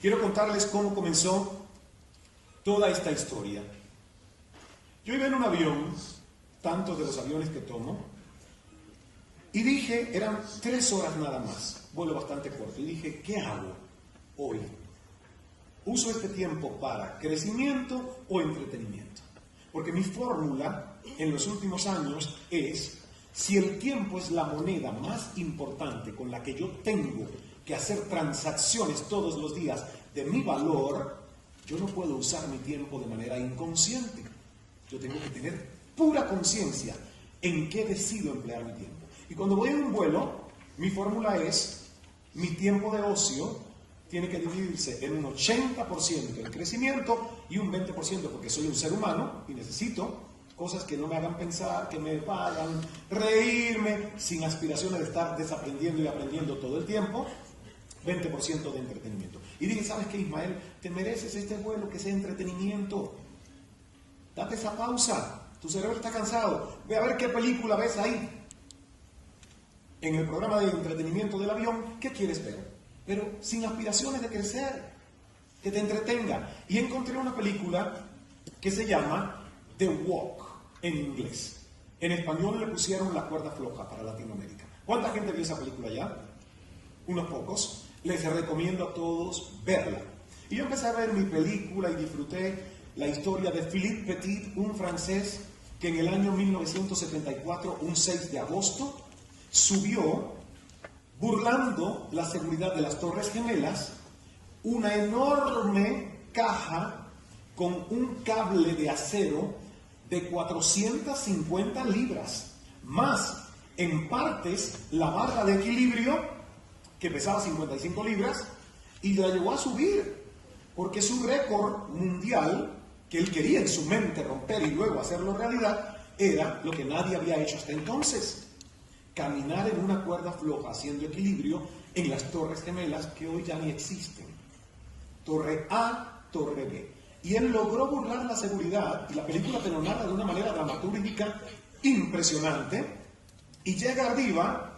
quiero contarles cómo comenzó toda esta historia. Yo iba en un avión, tantos de los aviones que tomo, y dije, eran 3 horas nada más, vuelo bastante corto, y dije, ¿qué hago hoy? ¿Uso este tiempo para crecimiento o entretenimiento? Porque mi fórmula en los últimos años es, si el tiempo es la moneda más importante con la que yo tengo que hacer transacciones todos los días de mi valor, yo no puedo usar mi tiempo de manera inconsciente. Yo tengo que tener pura conciencia en qué decido emplear mi tiempo. Y cuando voy en un vuelo, mi fórmula es, mi tiempo de ocio tiene que dividirse en un 80% en crecimiento y un 20% porque soy un ser humano y necesito cosas que no me hagan pensar, que me hagan reírme, sin aspiraciones de estar desaprendiendo y aprendiendo todo el tiempo, 20% de entretenimiento. Y dije, ¿sabes qué, Ismael? Te mereces este vuelo que sea entretenimiento. Date esa pausa. Tu cerebro está cansado. Ve a ver qué película ves ahí. En el programa de entretenimiento del avión, ¿qué quieres ver? Pero sin aspiraciones de crecer, que te entretenga. Y encontré una película que se llama The Walk, en inglés. En español le pusieron La cuerda floja para Latinoamérica. ¿Cuánta gente vio esa película ya? Unos pocos. Les recomiendo a todos verla. Y yo empecé a ver mi película y disfruté la historia de Philippe Petit, un francés que en el año 1974, un 6 de agosto, subió, burlando la seguridad de las Torres Gemelas, una enorme caja con un cable de acero de 450 libras, más en partes la barra de equilibrio que pesaba 55 libras y la llevó a subir, porque su récord mundial, que él quería en su mente romper y luego hacerlo realidad, era lo que nadie había hecho hasta entonces: caminar en una cuerda floja haciendo equilibrio en las Torres Gemelas que hoy ya ni existen. Torre A, Torre B. Y él logró burlar la seguridad, y la película te lo narra de una manera dramatúrgica impresionante, y llega arriba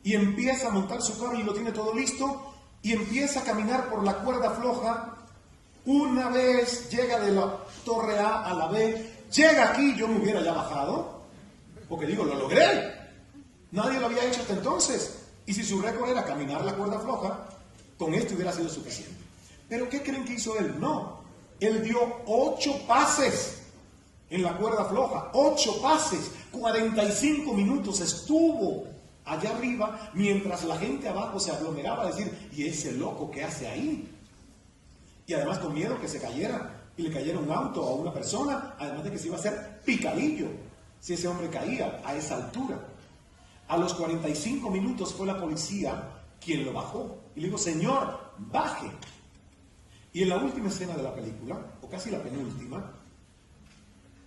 y empieza a montar su carro y lo tiene todo listo, y empieza a caminar por la cuerda floja. Una vez llega de la Torre A a la B, llega aquí, yo me hubiera ya bajado, porque digo, lo logré. Nadie lo había hecho hasta entonces. Y si su récord era caminar la cuerda floja, con esto hubiera sido suficiente. ¿Pero qué creen que hizo él? No. Él dio 8 pases en la cuerda floja. 8 pases. 45 minutos estuvo allá arriba, mientras la gente abajo se aglomeraba a decir, ¿y ese loco qué hace ahí? Y además con miedo que se cayera, y le cayera un auto a una persona, además de que se iba a hacer picadillo si ese hombre caía a esa altura. A los 45 minutos fue la policía quien lo bajó. Y le dijo, señor, baje. Y en la última escena de la película, o casi la penúltima,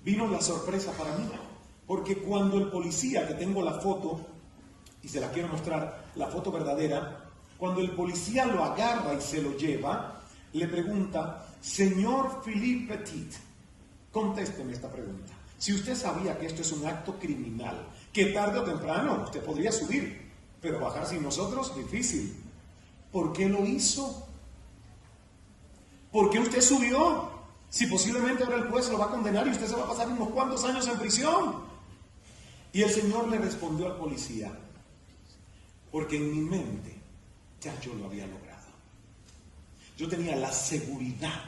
vino la sorpresa para mí. Porque cuando el policía, que tengo la foto, y se la quiero mostrar, la foto verdadera, cuando el policía lo agarra y se lo lleva, le pregunta, señor Philippe Petit, contésteme esta pregunta. Si usted sabía que esto es un acto criminal, que tarde o temprano usted podría subir, pero bajar sin nosotros, difícil. ¿Por qué lo hizo? ¿Por qué usted subió? Si posiblemente ahora el juez lo va a condenar y usted se va a pasar unos cuantos años en prisión. Y el señor le respondió al policía, porque en mi mente ya yo lo había logrado. Yo tenía la seguridad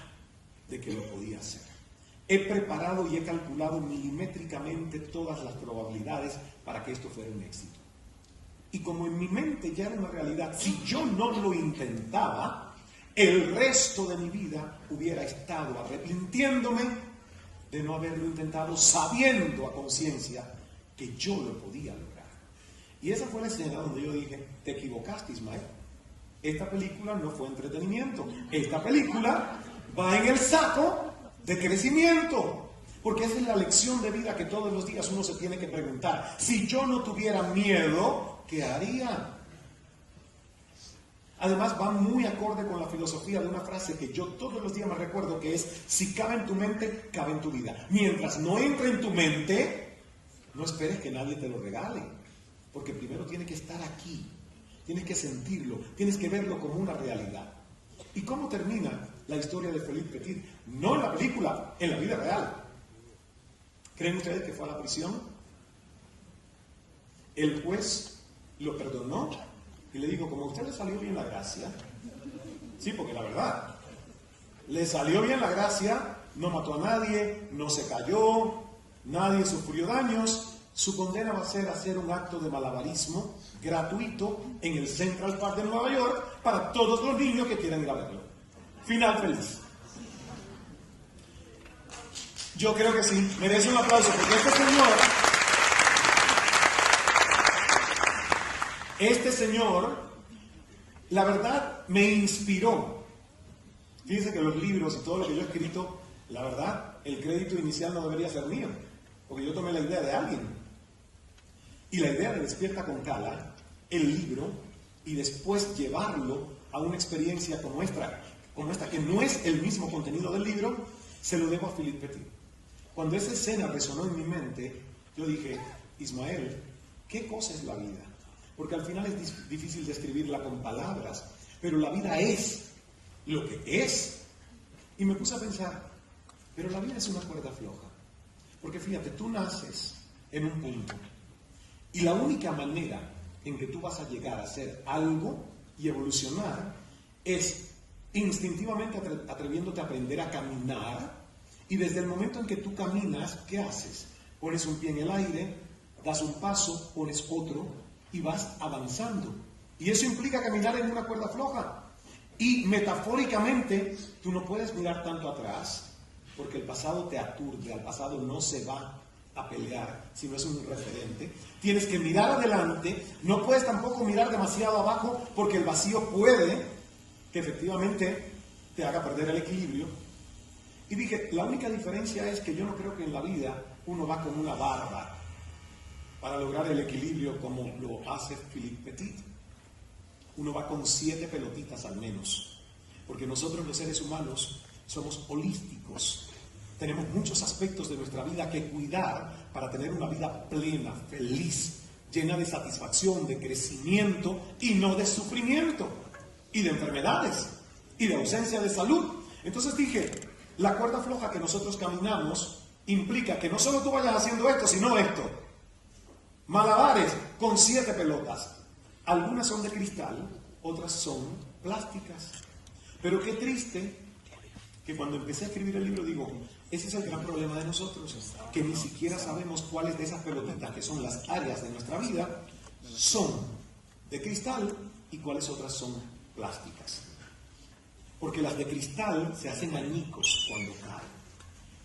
de que lo podía hacer. He preparado y he calculado milimétricamente todas las probabilidades para que esto fuera un éxito. Y como en mi mente ya era una realidad, si yo no lo intentaba, el resto de mi vida hubiera estado arrepintiéndome de no haberlo intentado, sabiendo a conciencia que yo lo podía lograr. Y esa fue la escena donde yo dije, te equivocaste, Ismael. Esta película no fue entretenimiento. Esta película va en el saco de crecimiento, porque esa es la lección de vida que todos los días uno se tiene que preguntar. Si yo no tuviera miedo, ¿qué haría? Además va muy acorde con la filosofía de una frase que yo todos los días me recuerdo, que es, si cabe en tu mente, cabe en tu vida. Mientras no entre en tu mente, no esperes que nadie te lo regale, porque primero tiene que estar aquí, tienes que sentirlo, tienes que verlo como una realidad. ¿Y cómo termina la historia de Philippe Petit? No en la película, en la vida real. ¿Creen ustedes que fue a la prisión? El juez lo perdonó y le dijo, como a usted le salió bien la gracia, sí, porque la verdad, le salió bien la gracia, no mató a nadie, no se cayó, nadie sufrió daños, su condena va a ser hacer un acto de malabarismo gratuito en el Central Park de Nueva York para todos los niños que quieran ir a verlo. Final feliz. Yo creo que sí, merece un aplauso porque este señor, la verdad, me inspiró. Fíjense que los libros y todo lo que yo he escrito, la verdad, el crédito inicial no debería ser mío, porque yo tomé la idea de alguien. Y la idea de Despierta con Cala, el libro, y después llevarlo a una experiencia como esta, que no es el mismo contenido del libro, se lo debo a Philippe Petit. Cuando esa escena resonó en mi mente, yo dije, Ismael, ¿qué cosa es la vida? Porque al final es difícil describirla con palabras, pero la vida es lo que es. Y me puse a pensar, pero la vida es una cuerda floja. Porque fíjate, tú naces en un punto, y la única manera en que tú vas a llegar a hacer algo y evolucionar es instintivamente atreviéndote a aprender a caminar. Y desde el momento en que tú caminas, ¿qué haces? Pones un pie en el aire, das un paso, pones otro y vas avanzando. Y eso implica caminar en una cuerda floja. Y metafóricamente, tú no puedes mirar tanto atrás, porque el pasado te aturde, al pasado no se va a pelear si no es un referente. Tienes que mirar adelante, no puedes tampoco mirar demasiado abajo, porque el vacío puede que efectivamente te haga perder el equilibrio. Y dije, la única diferencia es que yo no creo que en la vida uno va con una barba para lograr el equilibrio como lo hace Philippe Petit. Uno va con 7 pelotitas al menos, porque nosotros los seres humanos somos holísticos. Tenemos muchos aspectos de nuestra vida que cuidar para tener una vida plena, feliz, llena de satisfacción, de crecimiento y no de sufrimiento, y de enfermedades, y de ausencia de salud. Entonces dije, la cuerda floja que nosotros caminamos implica que no solo tú vayas haciendo esto, sino esto. Malabares con 7 pelotas. Algunas son de cristal, otras son plásticas. Pero qué triste que cuando empecé a escribir el libro digo, ese es el gran problema de nosotros, que ni siquiera sabemos cuáles de esas pelotitas, que son las áreas de nuestra vida, son de cristal y cuáles otras son plásticas. Porque las de cristal se hacen añicos cuando caen,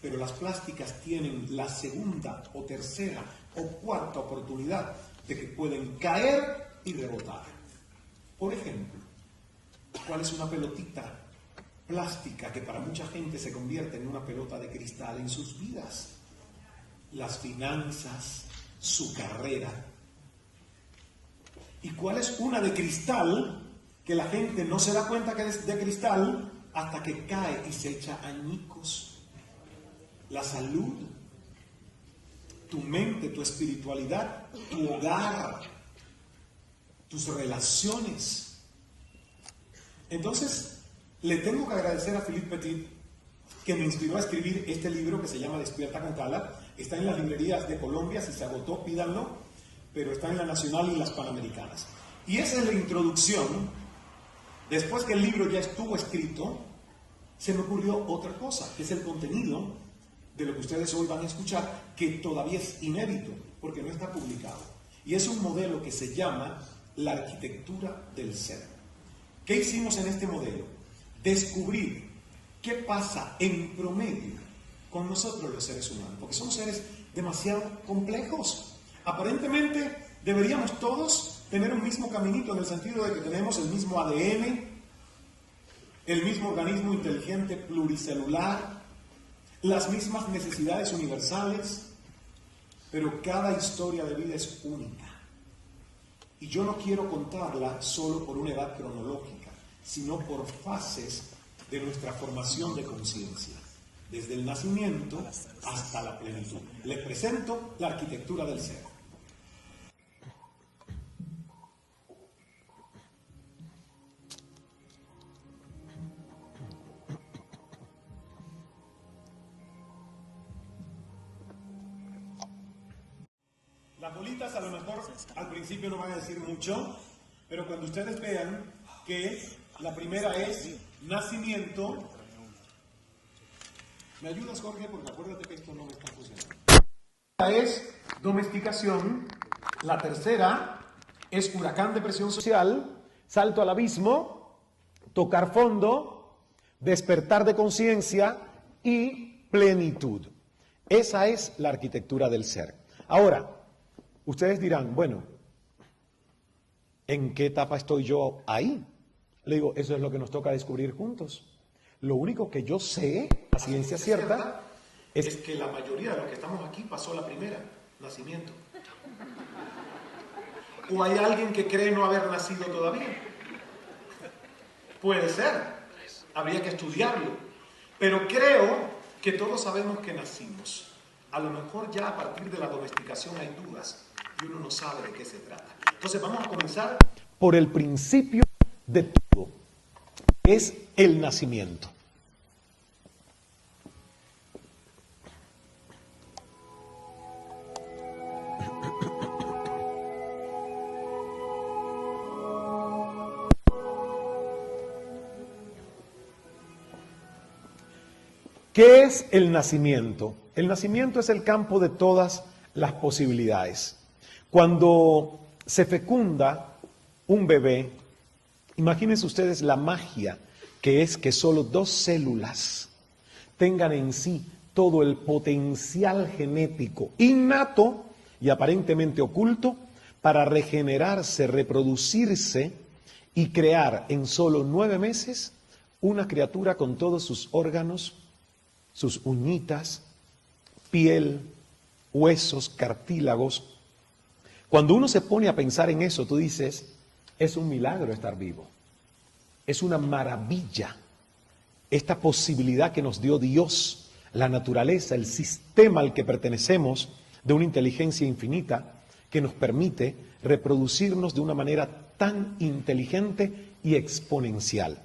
pero las plásticas tienen la segunda o tercera o cuarta oportunidad de que pueden caer y rebotar. Por ejemplo, ¿cuál es una pelotita plástica que para mucha gente se convierte en una pelota de cristal en sus vidas? Las finanzas, su carrera. ¿Y cuál es una de cristal que la gente no se da cuenta que es de cristal hasta que cae y se echa añicos? La salud, tu mente, tu espiritualidad, tu hogar, tus relaciones. Entonces, le tengo que agradecer a Philippe Petit que me inspiró a escribir este libro que se llama Despierta con Cala. Está en las librerías de Colombia, si se agotó, pídanlo, pero está en la Nacional y las Panamericanas. Y esa es la introducción. Después que el libro ya estuvo escrito, se me ocurrió otra cosa, que es el contenido de lo que ustedes hoy van a escuchar, que todavía es inédito, porque no está publicado. Y es un modelo que se llama la arquitectura del ser. ¿Qué hicimos en este modelo? Descubrir qué pasa en promedio con nosotros los seres humanos, porque somos seres demasiado complejos. Aparentemente deberíamos todos tener un mismo caminito, en el sentido de que tenemos el mismo ADN, el mismo organismo inteligente pluricelular, las mismas necesidades universales, pero cada historia de vida es única. Y yo no quiero contarla solo por una edad cronológica, sino por fases de nuestra formación de conciencia, desde el nacimiento hasta la plenitud. Les presento la arquitectura del ser. Las bolitas a lo mejor al principio no van a decir mucho, pero cuando ustedes vean que la primera es nacimiento. ¿Me ayudas, Jorge? Porque acuérdate que esto no me está funcionando. La es domesticación. La tercera es huracán de presión social, salto al abismo, tocar fondo, despertar de conciencia y plenitud. Esa es la arquitectura del ser. Ahora, ustedes dirán, bueno, ¿en qué etapa estoy yo ahí? Le digo, eso es lo que nos toca descubrir juntos. Lo único que yo sé, a ciencia cierta, es que la mayoría de los que estamos aquí pasó la primera, nacimiento. ¿O hay alguien que cree no haber nacido todavía? Puede ser, habría que estudiarlo. Pero creo que todos sabemos que nacimos. A lo mejor ya a partir de la domesticación hay dudas y uno no sabe de qué se trata. Entonces vamos a comenzar por el principio de todo, es el nacimiento. ¿Qué es el nacimiento? El nacimiento es el campo de todas las posibilidades. Cuando se fecunda un bebé, imagínense ustedes la magia que es que solo 2 células tengan en sí todo el potencial genético innato y aparentemente oculto para regenerarse, reproducirse y crear en solo 9 meses una criatura con todos sus órganos, sus uñitas, piel, huesos, cartílagos. Cuando uno se pone a pensar en eso, tú dices, es un milagro estar vivo. Es una maravilla esta posibilidad que nos dio Dios, la naturaleza, el sistema al que pertenecemos, de una inteligencia infinita que nos permite reproducirnos de una manera tan inteligente y exponencial.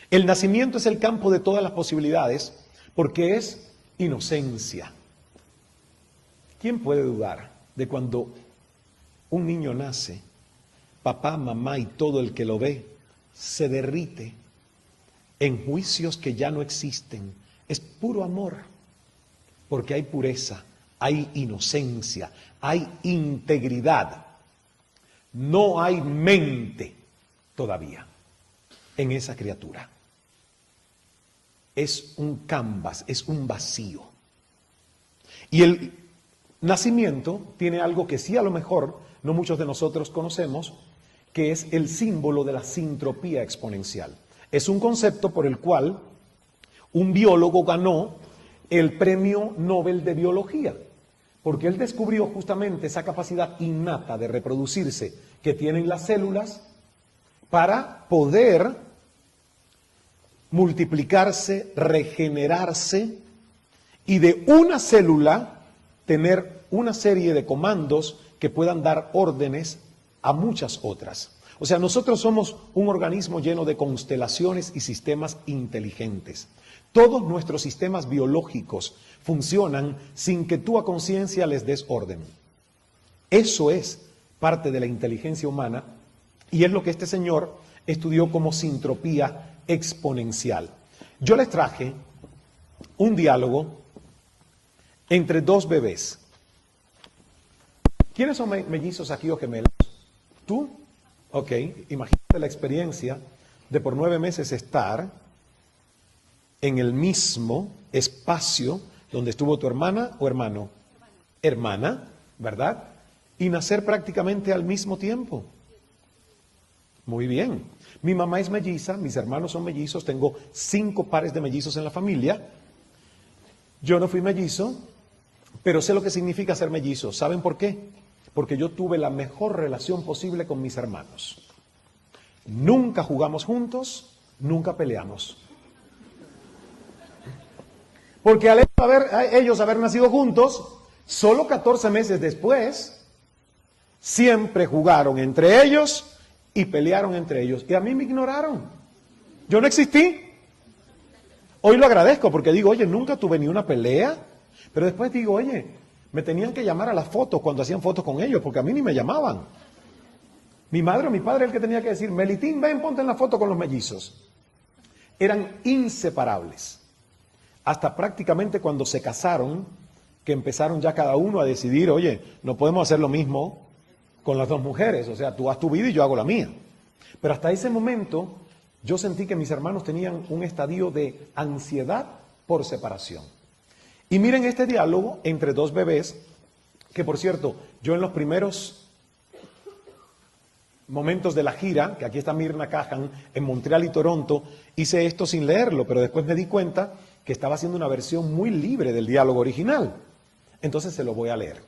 El nacimiento es el campo de todas las posibilidades porque es inocencia. ¿Quién puede dudar de cuando un niño nace, papá, mamá y todo el que lo ve se derrite en juicios que ya no existen? Es puro amor, porque hay pureza, hay inocencia, hay integridad. No hay mente todavía en esa criatura. Es un canvas, es un vacío. Y el nacimiento tiene algo que sí a lo mejor no muchos de nosotros conocemos, que es el símbolo de la sintropía exponencial. Es un concepto por el cual un biólogo ganó el premio Nobel de Biología, porque él descubrió justamente esa capacidad innata de reproducirse que tienen las células para poder multiplicarse, regenerarse y de una célula tener una serie de comandos que puedan dar órdenes a muchas otras. O sea, nosotros somos un organismo lleno de constelaciones y sistemas inteligentes. Todos nuestros sistemas biológicos funcionan sin que tú a conciencia les des orden. Eso es parte de la inteligencia humana y es lo que este señor estudió como sintropía exponencial. Yo les traje un diálogo entre 2 bebés. ¿Quiénes son mellizos aquí o gemelos? ¿Tú? Ok, imagínate la experiencia de por 9 meses estar en el mismo espacio donde estuvo tu hermana o hermano. Hermana, ¿verdad? Y nacer prácticamente al mismo tiempo. Muy bien. Mi mamá es melliza, mis hermanos son mellizos, tengo 5 pares de mellizos en la familia. Yo no fui mellizo, pero sé lo que significa ser mellizo. ¿Saben por qué? Porque yo tuve la mejor relación posible con mis hermanos. Nunca jugamos juntos, nunca peleamos. Porque al ellos haber nacido juntos, solo 14 meses después, siempre jugaron entre ellos y pelearon entre ellos. Y a mí me ignoraron. Yo no existí. Hoy lo agradezco porque digo, oye, nunca tuve ni una pelea. Pero después digo, oye, Me tenían que llamar a las fotos cuando hacían fotos con ellos, porque a mí ni me llamaban. Mi madre o mi padre el que tenía que decir, Melitín, ven, ponte en la foto con los mellizos. Eran inseparables. Hasta prácticamente cuando se casaron, que empezaron ya cada uno a decidir, oye, no podemos hacer lo mismo con las dos mujeres, o sea, tú haz tu vida y yo hago la mía. Pero hasta ese momento yo sentí que mis hermanos tenían un estadio de ansiedad por separación. Y miren este diálogo entre dos bebés, que por cierto, yo en los primeros momentos de la gira, que aquí está Mirna Cajan, en Montreal y Toronto, hice esto sin leerlo, pero después me di cuenta que estaba haciendo una versión muy libre del diálogo original. Entonces se lo voy a leer.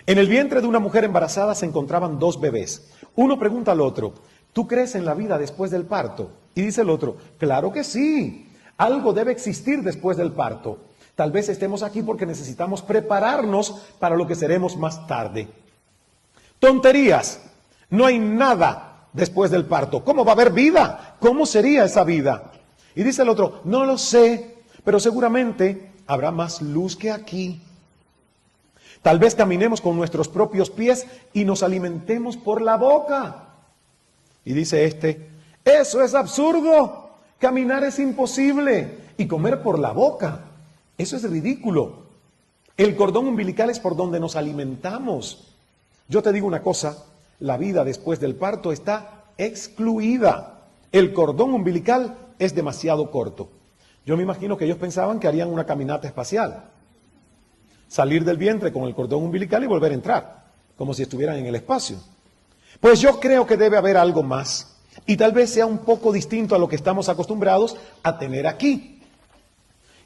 En el vientre de una mujer embarazada se encontraban dos bebés. Uno pregunta al otro, ¿tú crees en la vida después del parto? Y dice el otro, claro que sí, algo debe existir después del parto. Tal vez estemos aquí porque necesitamos prepararnos para lo que seremos más tarde. Tonterías, no hay nada después del parto. ¿Cómo va a haber vida? ¿Cómo sería esa vida? Y dice el otro, no lo sé, pero seguramente habrá más luz que aquí. Tal vez caminemos con nuestros propios pies y nos alimentemos por la boca. Y dice este, eso es absurdo, caminar es imposible y comer por la boca, eso es ridículo. El cordón umbilical es por donde nos alimentamos. Yo te digo una cosa, la vida después del parto está excluida. El cordón umbilical es demasiado corto. Yo me imagino que ellos pensaban que harían una caminata espacial. Salir del vientre con el cordón umbilical y volver a entrar, como si estuvieran en el espacio. Pues yo creo que debe haber algo más, y tal vez sea un poco distinto a lo que estamos acostumbrados a tener aquí.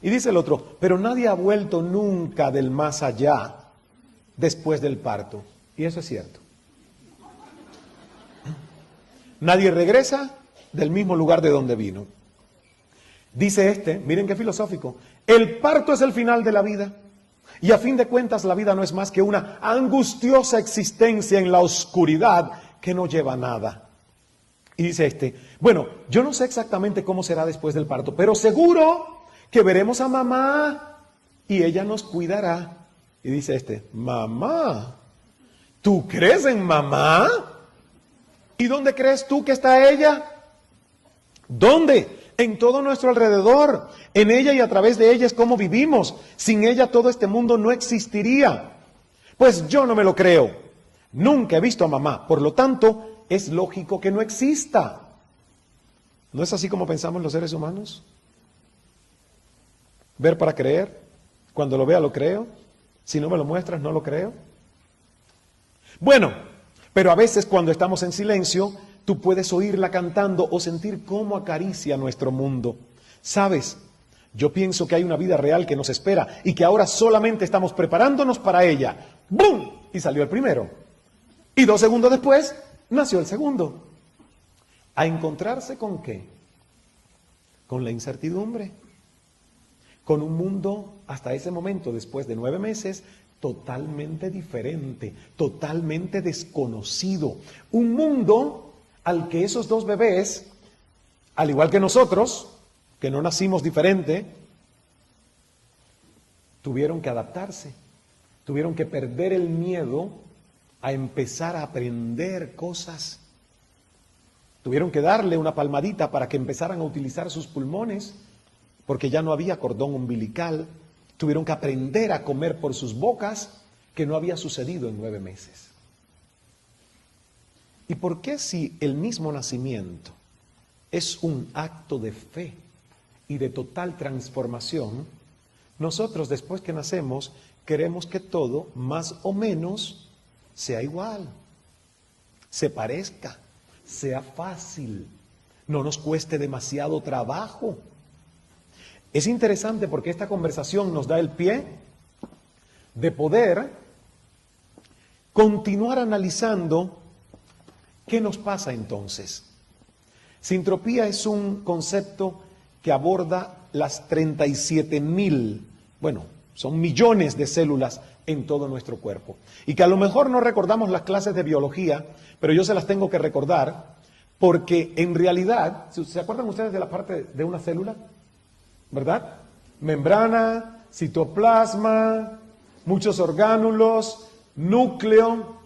Y dice el otro, pero nadie ha vuelto nunca del más allá después del parto. Y eso es cierto. Nadie regresa del mismo lugar de donde vino. Dice este, miren qué filosófico, el parto es el final de la vida. Y a fin de cuentas la vida no es más que una angustiosa existencia en la oscuridad que no lleva a nada. Y dice este, bueno, yo no sé exactamente cómo será después del parto, pero seguro que veremos a mamá y ella nos cuidará. Y dice este, mamá, ¿tú crees en mamá? ¿Y dónde crees tú que está ella? ¿Dónde? En todo nuestro alrededor, en ella y a través de ella es como vivimos. Sin ella todo este mundo no existiría. Pues yo no me lo creo. Nunca he visto a mamá, por lo tanto, es lógico que no exista. ¿No es así como pensamos los seres humanos? Ver para creer. Cuando lo vea lo creo. Si no me lo muestras no lo creo. Bueno, pero a veces cuando estamos en silencio, tú puedes oírla cantando o sentir cómo acaricia nuestro mundo. ¿Sabes? Yo pienso que hay una vida real que nos espera y que ahora solamente estamos preparándonos para ella. ¡Bum! Y salió el primero. Y 2 segundos después, nació el segundo. ¿A encontrarse con qué? Con la incertidumbre. Con un mundo, hasta ese momento, después de 9 meses, totalmente diferente, totalmente desconocido. Un mundo al que esos 2 bebés, al igual que nosotros, que no nacimos diferente, tuvieron que adaptarse, tuvieron que perder el miedo a empezar a aprender cosas. Tuvieron que darle una palmadita para que empezaran a utilizar sus pulmones, porque ya no había cordón umbilical. Tuvieron que aprender a comer por sus bocas, que no había sucedido en 9 meses. ¿Y por qué si el mismo nacimiento es un acto de fe y de total transformación, nosotros después que nacemos queremos que todo más o menos sea igual, se parezca, sea fácil, no nos cueste demasiado trabajo? Es interesante porque esta conversación nos da el pie de poder continuar analizando qué nos pasa entonces. Sintropía es un concepto que aborda las 37,000, bueno, son millones de células en todo nuestro cuerpo. Y que a lo mejor no recordamos las clases de biología, pero yo se las tengo que recordar, porque en realidad, ¿se acuerdan ustedes de la parte de una célula? ¿Verdad? Membrana, citoplasma, muchos orgánulos, núcleo.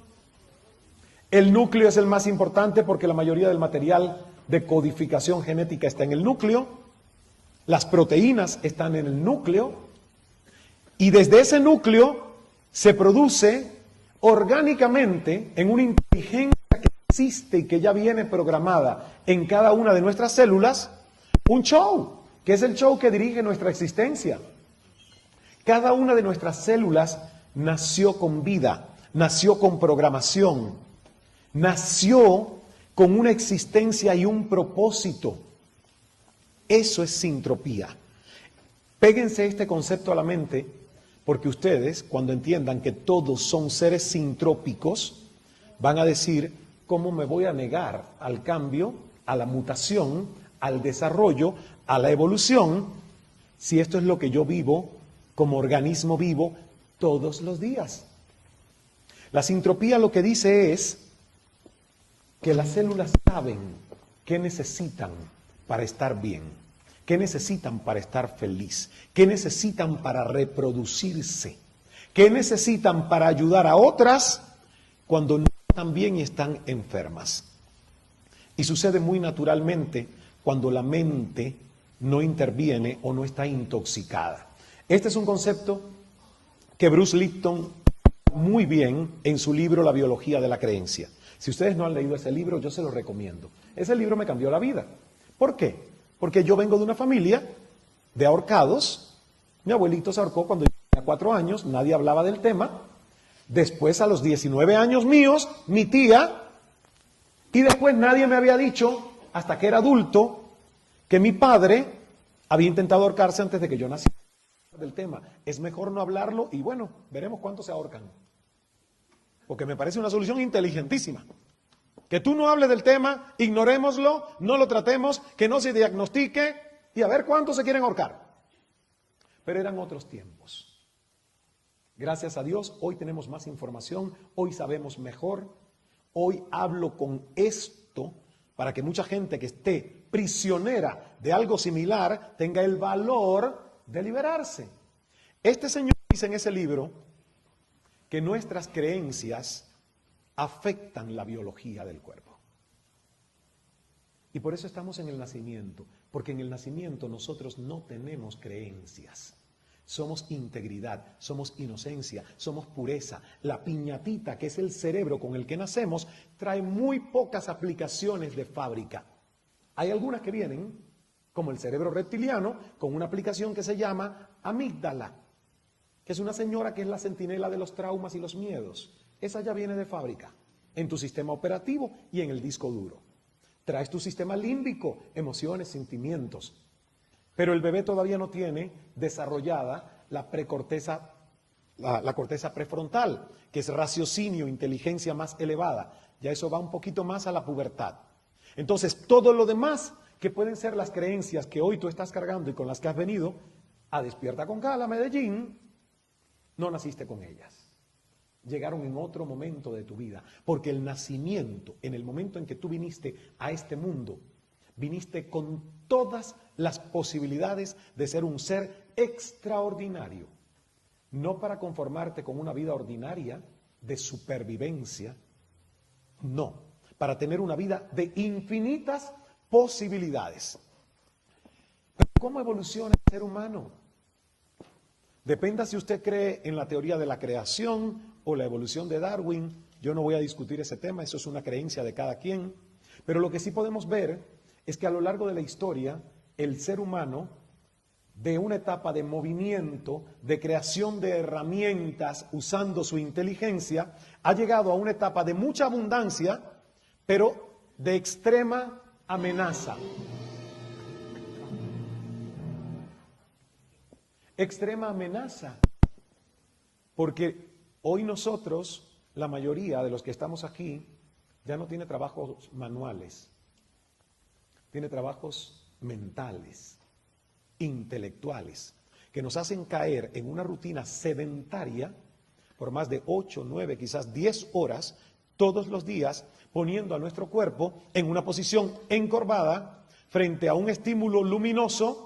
El núcleo es el más importante porque la mayoría del material de codificación genética está en el núcleo. Las proteínas están en el núcleo. Y desde ese núcleo se produce orgánicamente en una inteligencia que existe y que ya viene programada en cada una de nuestras células, un show, que es el show que dirige nuestra existencia. Cada una de nuestras células nació con vida, nació con programación, nació con una existencia y un propósito. Eso es sintropía. Péguense este concepto a la mente, porque ustedes, cuando entiendan que todos son seres sintrópicos, van a decir, ¿cómo me voy a negar al cambio, a la mutación, al desarrollo, a la evolución, si esto es lo que yo vivo como organismo vivo todos los días? La sintropía lo que dice es que las células saben qué necesitan para estar bien, qué necesitan para estar feliz, qué necesitan para reproducirse, qué necesitan para ayudar a otras cuando no están bien y están enfermas. Y sucede muy naturalmente cuando la mente no interviene o no está intoxicada. Este es un concepto que Bruce Lipton muy bien en su libro La biología de la creencia. Si ustedes no han leído ese libro, yo se lo recomiendo. Ese libro me cambió la vida. ¿Por qué? Porque yo vengo de una familia de ahorcados. Mi abuelito se ahorcó cuando yo tenía 4 años, nadie hablaba del tema. Después, a los 19 años míos, mi tía, y después nadie me había dicho, hasta que era adulto, que mi padre había intentado ahorcarse antes de que yo naciera. Del tema. Es mejor no hablarlo y bueno, veremos cuántos se ahorcan. Porque me parece una solución inteligentísima. Que tú no hables del tema, ignorémoslo, no lo tratemos, que no se diagnostique y a ver cuántos se quieren ahorcar. Pero eran otros tiempos. Gracias a Dios, hoy tenemos más información, hoy sabemos mejor, hoy hablo con esto para que mucha gente que esté prisionera de algo similar tenga el valor de liberarse. Este señor dice en ese libro que nuestras creencias afectan la biología del cuerpo. Y por eso estamos en el nacimiento, porque en el nacimiento nosotros no tenemos creencias. Somos integridad, somos inocencia, somos pureza. La piñatita, que es el cerebro con el que nacemos, trae muy pocas aplicaciones de fábrica. Hay algunas que vienen, como el cerebro reptiliano, con una aplicación que se llama amígdala, que es una señora que es la centinela de los traumas y los miedos. Esa ya viene de fábrica, en tu sistema operativo y en el disco duro. Traes tu sistema límbico, emociones, sentimientos. Pero el bebé todavía no tiene desarrollada la precorteza, la corteza prefrontal, que es raciocinio, inteligencia más elevada. Ya eso va un poquito más a la pubertad. Entonces, todo lo demás que pueden ser las creencias que hoy tú estás cargando y con las que has venido a Despierta con Cala, Medellín, no naciste con ellas. Llegaron en otro momento de tu vida, porque el nacimiento, en el momento en que tú viniste a este mundo, viniste con todas las posibilidades de ser un ser extraordinario, no para conformarte con una vida ordinaria de supervivencia, no, para tener una vida de infinitas posibilidades. Pero ¿cómo evoluciona el ser humano? Dependa si usted cree en la teoría de la creación o la evolución de Darwin. Yo no voy a discutir ese tema, eso es una creencia de cada quien. Pero lo que sí podemos ver es que a lo largo de la historia, el ser humano, de una etapa de movimiento, de creación de herramientas usando su inteligencia, ha llegado a una etapa de mucha abundancia, pero de extrema amenaza. Extrema amenaza, porque hoy nosotros, la mayoría de los que estamos aquí, ya no tiene trabajos manuales, tiene trabajos mentales, intelectuales, que nos hacen caer en una rutina sedentaria por más de 8, 9, quizás 10 horas todos los días, poniendo a nuestro cuerpo en una posición encorvada frente a un estímulo luminoso